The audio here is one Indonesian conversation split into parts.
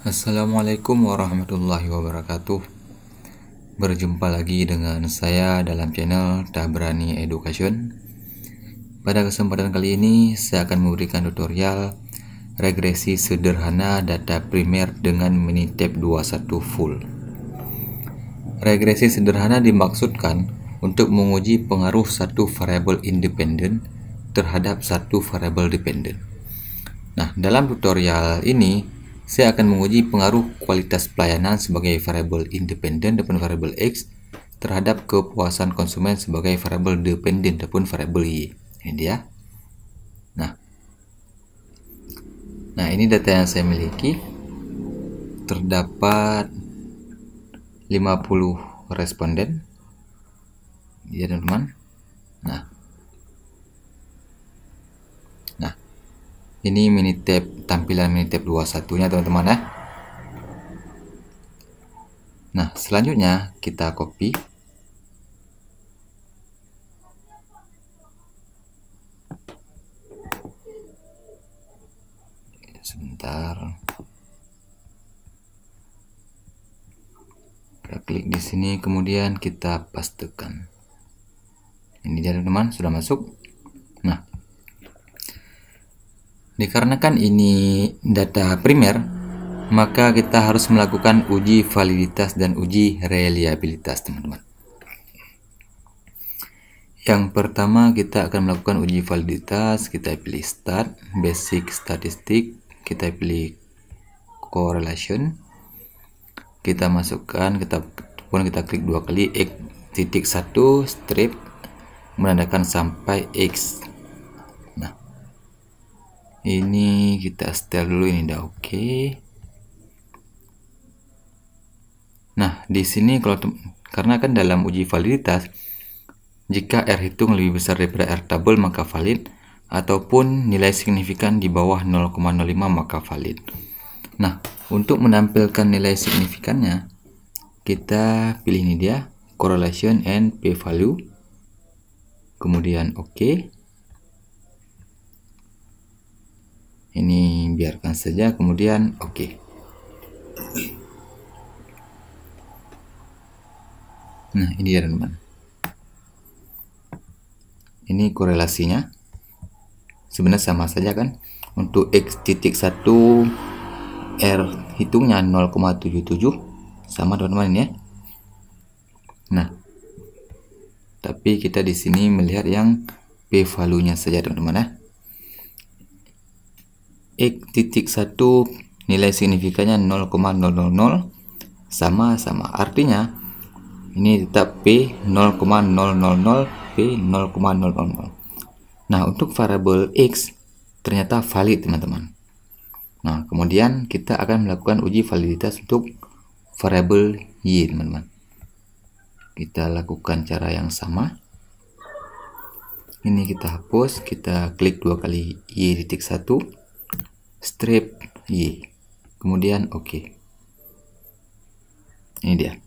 Assalamualaikum warahmatullahi wabarakatuh. Berjumpa lagi dengan saya dalam channel Tabrani Education. Pada kesempatan kali ini saya akan memberikan tutorial regresi sederhana data primer dengan Minitab 21 full. Regresi sederhana dimaksudkan untuk menguji pengaruh satu variabel independen terhadap satu variabel dependen. Nah, dalam tutorial ini saya akan menguji pengaruh kualitas pelayanan sebagai variabel independen ataupun variabel X terhadap kepuasan konsumen sebagai variabel dependen ataupun variabel Y. Ini dia. Nah, ini data yang saya miliki. Terdapat 50 responden. Ya, teman-teman. Nah, ini Minitab, tampilan Minitab 21-nya teman-teman ya. Nah, selanjutnya kita copy. Sebentar. Kita klik di sini, kemudian kita pastekan. Ini dia teman-teman, sudah masuk. Nah, dikarenakan ini data primer, maka kita harus melakukan uji validitas dan uji reliabilitas, teman-teman. Yang pertama kita akan melakukan uji validitas. Kita pilih start, basic statistik, kita pilih correlation, kita masukkan, kita klik dua kali X.1 strip menandakan sampai X. Nah, ini kita setel dulu, ini udah oke. Nah, di sini karena kan dalam uji validitas, jika R hitung lebih besar daripada R tabel maka valid, ataupun nilai signifikan di bawah 0,05 maka valid. Nah, untuk menampilkan nilai signifikannya, kita pilih ini dia, correlation and p-value, kemudian oke. Ini biarkan saja, kemudian oke. Nah, ini ya teman-teman. Ini korelasinya. Sebenarnya sama saja kan. Untuk X.1 R hitungnya 0,77 sama teman-teman ini ya. Nah, tapi kita di sini melihat yang p-value-nya saja teman-teman ya. X.1 nilai signifikannya 0,000 sama-sama. Artinya ini tetap P 0,000 P 0,000. Nah, untuk variabel X ternyata valid teman-teman. Nah, kemudian kita akan melakukan uji validitas untuk variabel Y teman-teman. Kita lakukan cara yang sama. Ini kita hapus, kita klik dua kali Y.1 strip Y, kemudian oke. Ini dia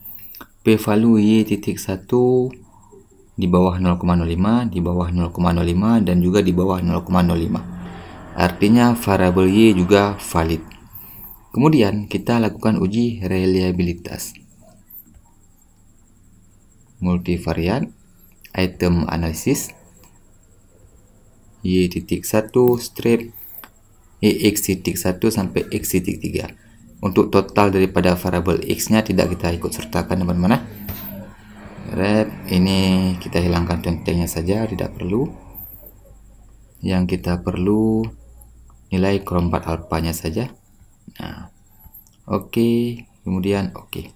p-value Y.1 di bawah 0,05, di bawah 0,05 dan juga di bawah 0,05. Artinya variabel Y juga valid. Kemudian kita lakukan uji reliabilitas. Multivariat, item analisis, Y.1 strip X.1 sampai X.3. Untuk total daripada variabel X-nya tidak kita ikut sertakan teman-teman. Ini kita hilangkan contohnya saja, tidak perlu. Yang kita perlu nilai Chrome4 alpha-nya saja. Nah, oke, kemudian oke.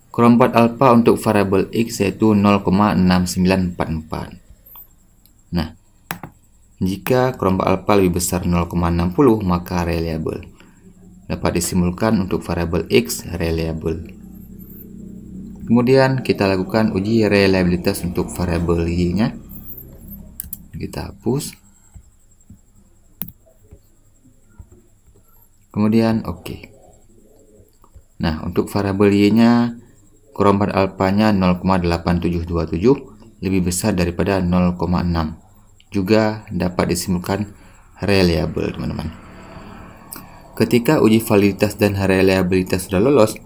Chrome4 alpha untuk variabel X yaitu 0,6944. Nah, jika Chrome4 alpha lebih besar 0,60 maka reliable. Dapat disimpulkan untuk variabel X reliable. Kemudian kita lakukan uji reliabilitas untuk variabel Y-nya. Kita hapus. Kemudian oke. Nah, untuk variabel Y-nya Chrome4 alpha-nya 0,8727 lebih besar daripada 0,6. Juga dapat disimpulkan reliable, teman-teman. Ketika uji validitas dan reliabilitas sudah lolos,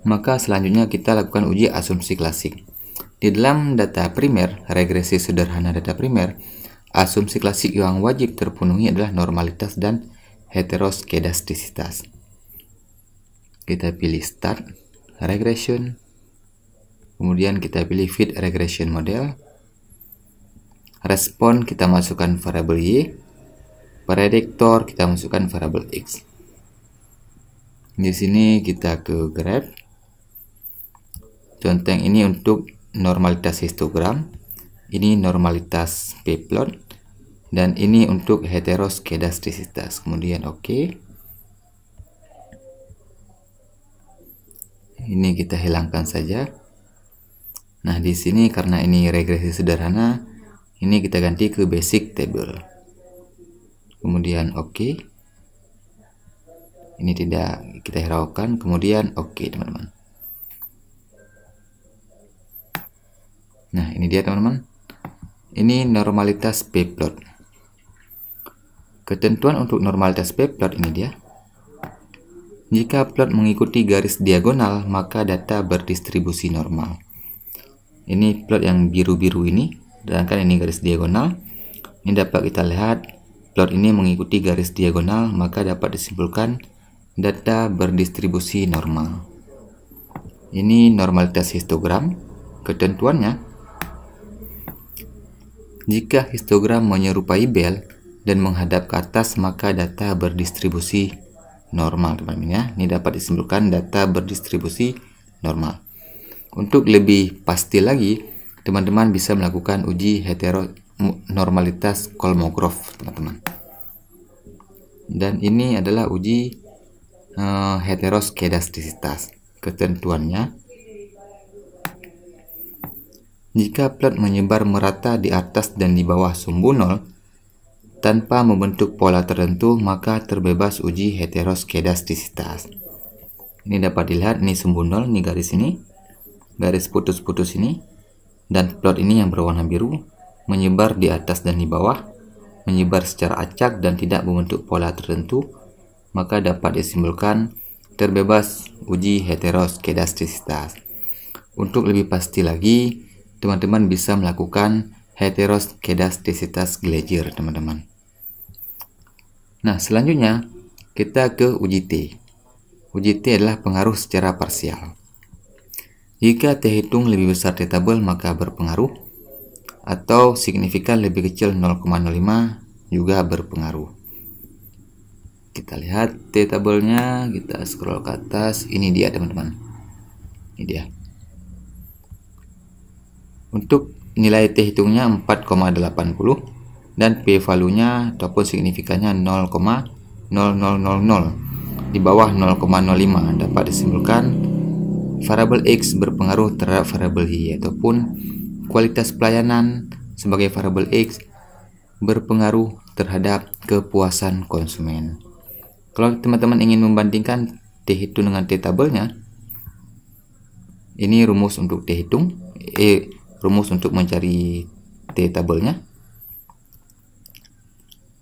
maka selanjutnya kita lakukan uji asumsi klasik. Di dalam data primer, regresi sederhana data primer, asumsi klasik yang wajib terpenuhi adalah normalitas dan heteroskedastisitas. Kita pilih Start Regression, kemudian kita pilih Fit Regression Model. Respon kita masukkan variabel Y, prediktor kita masukkan variabel X. Di sini kita ke graph. Contoh yang ini untuk normalitas histogram, ini normalitas p-plot, dan ini untuk heteroskedastisitas. Kemudian oke. Ini kita hilangkan saja. Nah, di sini karena ini regresi sederhana, ini kita ganti ke basic table. Kemudian oke. Ini tidak kita hiraukan, kemudian oke, teman-teman. Nah, ini dia teman-teman. Ini normalitas p-plot. Ketentuan untuk normalitas p-plot ini dia. Jika plot mengikuti garis diagonal, maka data berdistribusi normal. Ini plot yang biru-biru ini, sedangkan ini garis diagonal. Ini dapat kita lihat plot ini mengikuti garis diagonal, maka dapat disimpulkan data berdistribusi normal. Ini normalitas histogram. Ketentuannya, jika histogram menyerupai bel dan menghadap ke atas, maka data berdistribusi normal, teman-teman ya. Ini dapat disimpulkan data berdistribusi normal. Untuk lebih pasti lagi, teman-teman bisa melakukan uji heteronormalitas Kolmogorov, teman-teman. Dan ini adalah uji heteroskedastisitas. Ketentuannya, jika plot menyebar merata di atas dan di bawah sumbu nol tanpa membentuk pola tertentu, maka terbebas uji heteroskedastisitas. Ini dapat dilihat, ini sumbu nol, ini garis ini, garis putus-putus ini, dan plot ini yang berwarna biru menyebar di atas dan di bawah, menyebar secara acak dan tidak membentuk pola tertentu, maka dapat disimpulkan terbebas uji heteroskedastisitas. Untuk lebih pasti lagi, teman-teman bisa melakukan heteroskedastisitas Gleiger, teman-teman. Nah, selanjutnya kita ke uji T. Uji T adalah pengaruh secara parsial. Jika T hitung lebih besar T tabel, maka berpengaruh, atau signifikan lebih kecil 0,05 juga berpengaruh. Kita lihat T tabelnya, kita scroll ke atas. Ini dia, teman-teman. Ini dia. Untuk nilai T hitungnya 4,80 dan P value-nya ataupun signifikannya 0,0000 di bawah 0,05, dapat disimpulkan variabel X berpengaruh terhadap variabel Y, ataupun kualitas pelayanan sebagai variabel X berpengaruh terhadap kepuasan konsumen. Kalau teman-teman ingin membandingkan T hitung dengan T tabelnya, ini rumus untuk T hitung, rumus untuk mencari T tabelnya.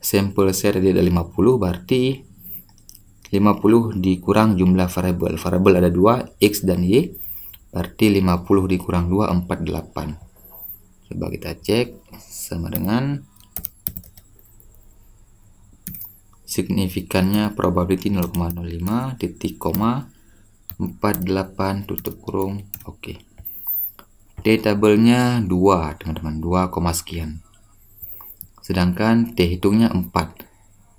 Sampel saya tadi ada 50, berarti 50 dikurang jumlah variabel. Variabel ada 2, X dan Y, berarti 50 dikurang 2, 48. Coba kita cek, sama dengan signifikannya probability 0,05 titik koma 48 tutup kurung. Oke. T tabelnya 2, teman-teman, 2, sekian. Sedangkan T hitungnya 4.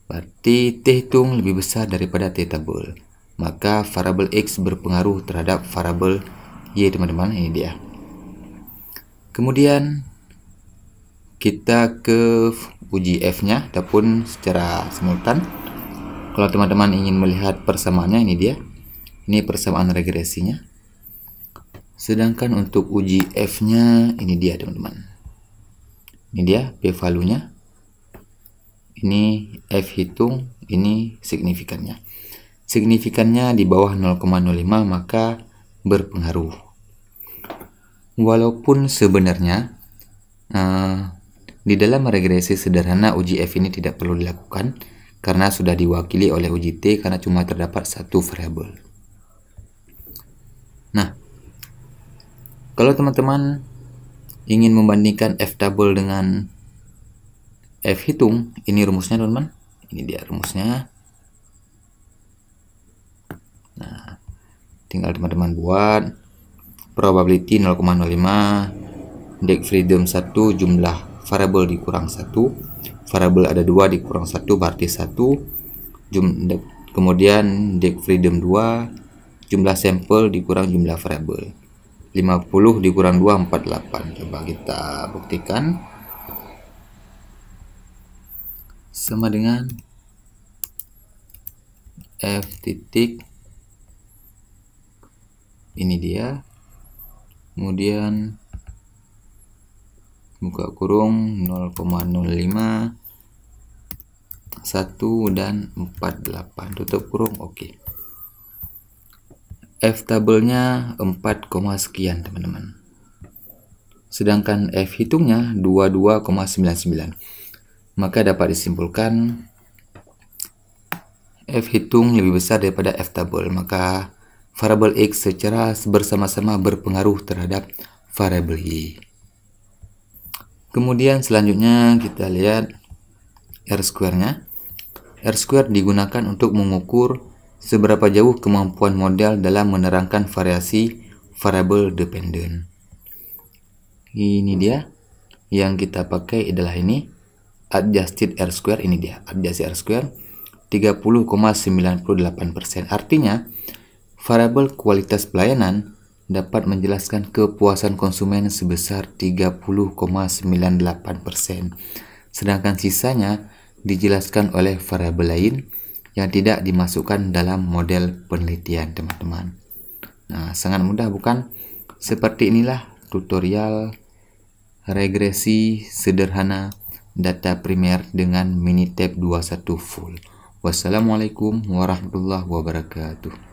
Berarti T hitung lebih besar daripada T tabel. Maka variabel X berpengaruh terhadap variabel Y, teman-teman. Ini dia. Kemudian kita ke uji F-nya ataupun secara simultan. Kalau teman-teman ingin melihat persamaannya, ini dia. Ini persamaan regresinya. Sedangkan untuk uji F-nya, ini dia, teman-teman. Ini dia P value-nya. Ini F hitung, ini signifikannya. Signifikannya di bawah 0,05, maka berpengaruh. Walaupun sebenarnya di dalam regresi sederhana uji F ini tidak perlu dilakukan, karena sudah diwakili oleh uji T karena cuma terdapat satu variabel. Nah, kalau teman-teman ingin membandingkan F double dengan F hitung, ini rumusnya teman-teman. Ini dia rumusnya. Nah, tinggal teman-teman buat probability 0,05, deck freedom 1, jumlah variabel dikurang 1, variabel ada 2 dikurang 1 berarti 1, kemudian deck freedom 2, jumlah sampel dikurang jumlah variabel 50 dikurang 2, 48. Coba kita buktikan. Sama dengan F titik, ini dia, kemudian buka kurung 0,05, 1 dan 48, tutup kurung. Oke. F tabelnya 4, sekian teman-teman. Sedangkan F hitungnya 22,99. Maka dapat disimpulkan F hitung lebih besar daripada F tabel. Maka variabel X secara bersama-sama berpengaruh terhadap variabel Y. Kemudian selanjutnya kita lihat R-square-nya. R-square digunakan untuk mengukur seberapa jauh kemampuan model dalam menerangkan variasi variabel dependent. Ini dia yang kita pakai adalah ini adjusted R-square. Ini dia adjusted R-square 30,98%. Artinya variabel kualitas pelayanan dapat menjelaskan kepuasan konsumen sebesar 30,98%. Sedangkan sisanya dijelaskan oleh variabel lain yang tidak dimasukkan dalam model penelitian, teman-teman. Nah, sangat mudah bukan? Seperti inilah tutorial regresi sederhana data primer dengan Minitab 21 full. Wassalamualaikum warahmatullahi wabarakatuh.